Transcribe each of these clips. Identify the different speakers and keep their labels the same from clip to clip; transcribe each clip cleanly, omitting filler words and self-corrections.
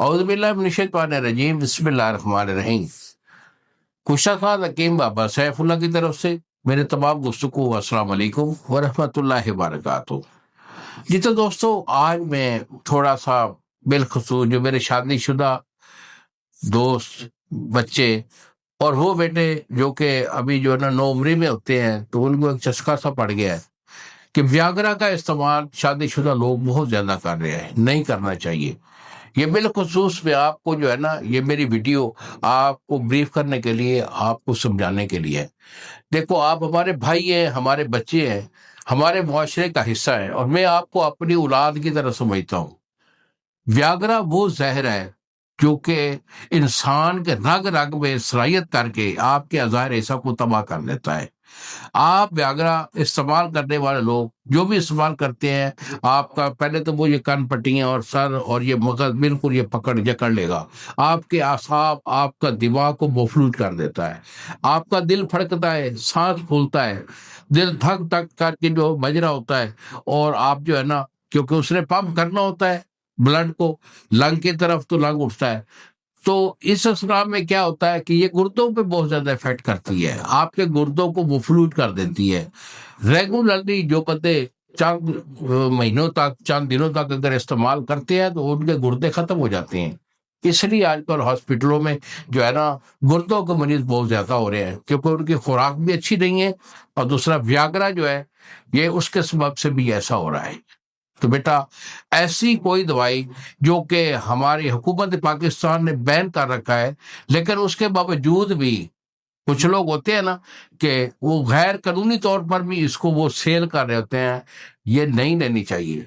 Speaker 1: اعوذ باللہ من الشیطان الرجیم، بسم اللہ الرحمن الرحیم۔ کشا خان حکیم بابا سیف اللہ کی طرف سے میرے تمام دوستوں کو السلام علیکم ورحمۃ اللہ وبرکاتہ۔ جی تو دوستو، آج میں تھوڑا سا بالخصوص جو میرے شادی شدہ دوست، بچے اور وہ بیٹے جو کہ ابھی جو ہے نا نوعمری میں ہوتے ہیں، تو ان کو ایک چسکا سا پڑ گیا ہے کہ ویاگرا کا استعمال شادی شدہ لوگ بہت زیادہ کر رہے ہیں، نہیں کرنا چاہیے۔ یہ بالخصوص میں آپ کو جو ہے نا، یہ میری ویڈیو آپ کو بریف کرنے کے لیے، آپ کو سمجھانے کے لیے۔ دیکھو، آپ ہمارے بھائی ہیں، ہمارے بچے ہیں، ہمارے معاشرے کا حصہ ہیں، اور میں آپ کو اپنی اولاد کی طرح سمجھتا ہوں۔ ویاگرا وہ زہر ہے جو کہ انسان کے رگ رگ میں سرایت کر کے آپ کے عزائر ایسا کو تباہ کر دیتا ہے۔ آپ ویاگرا استعمال کرنے والے لوگ جو بھی استعمال کرتے ہیں، آپ کا پہلے تو وہ یہ کان پٹیاں اور سر اور یہ مغز بالکل یہ پکڑ جکڑ لے گا، آپ کے اعصاب، آپ کا دماغ کو مفلوج کر دیتا ہے، آپ کا دل پھڑکتا ہے، سانس پھولتا ہے، دل دھک دھک کر کے جو بج رہا ہوتا ہے، اور آپ جو ہے نا، کیونکہ اس نے پمپ کرنا ہوتا ہے بلڈ کو لنگ کی طرف، تو لنگ اٹھتا ہے۔ تو اس اسلام میں کیا ہوتا ہے کہ یہ گردوں پہ بہت زیادہ افیکٹ کرتی ہے، آپ کے گردوں کو مفلوج کر دیتی ہے۔ ریگولرلی جو بندے چند مہینوں تک، چند دنوں تک اگر استعمال کرتے ہیں تو ان کے گردے ختم ہو جاتے ہیں۔ اس لیے آج کل ہاسپٹلوں میں جو ہے نا گردوں کے مریض بہت زیادہ ہو رہے ہیں، کیونکہ ان کی خوراک بھی اچھی نہیں ہے، اور دوسرا ویاگرا جو ہے یہ اس کے سبب سے بھی ایسا ہو رہا ہے۔ تو بیٹا، ایسی کوئی دوائی جو کہ ہماری حکومت پاکستان نے بین کر رکھا ہے، لیکن اس کے باوجود بھی کچھ لوگ ہوتے ہیں نا کہ وہ غیر قانونی طور پر بھی اس کو وہ سیل کر رہے ہوتے ہیں، یہ نہیں لینی چاہیے۔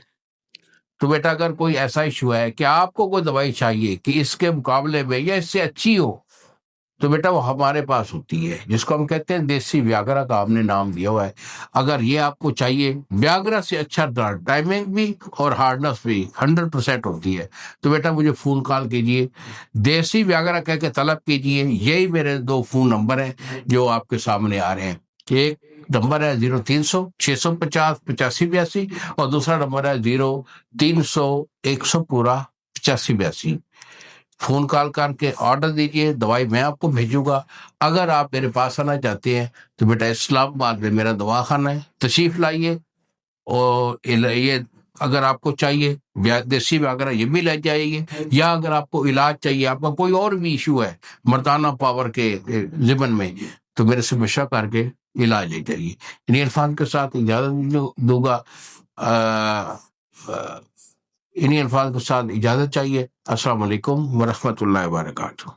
Speaker 1: تو بیٹا، اگر کوئی ایسا ایشو ہے کہ آپ کو کوئی دوائی چاہیے کہ اس کے مقابلے میں یا اس سے اچھی ہو، تو بیٹا وہ ہمارے پاس ہوتی ہے، جس کو ہم کہتے ہیں دیسی ویاگرا کا ہم نے نام دیا ہوا ہے۔ اگر یہ آپ کو چاہیے، ویاگرا سے اچھا ٹائمنگ بھی اور ہارڈنس بھی 100% ہوتی ہے، تو بیٹا مجھے فون کال کیجئے، دیسی ویاگرا کہہ کے طلب کیجئے۔ یہی میرے 2 فون نمبر ہیں جو آپ کے سامنے آ رہے ہیں۔ ایک نمبر ہے 0300 650 8582، اور دوسرا نمبر ہے 0300 100 پورا 8582۔ فون کال کر کے آرڈر دیجئے، دوائی میں آپ کو بھیجوں گا۔ اگر آپ میرے پاس آنا چاہتے ہیں تو بیٹا اسلام آباد میں میرا دواخانہ ہے، تشریف لائیے، اور یہ اگر آپ کو چاہیے دیسی وغیرہ یہ بھی لے جائیے، یا اگر آپ کو علاج چاہیے، آپ کا کوئی اور بھی ایشو ہے مردانہ پاور کے ضمن میں، تو میرے سے مشورہ کر کے علاج لے جائیے۔ انہیں الفاظ کے ساتھ اجازت دوں گا، انہیں الفاظ کے ساتھ اجازت چاہیے۔ السلام علیکم ورحمۃ اللہ وبرکاتہ۔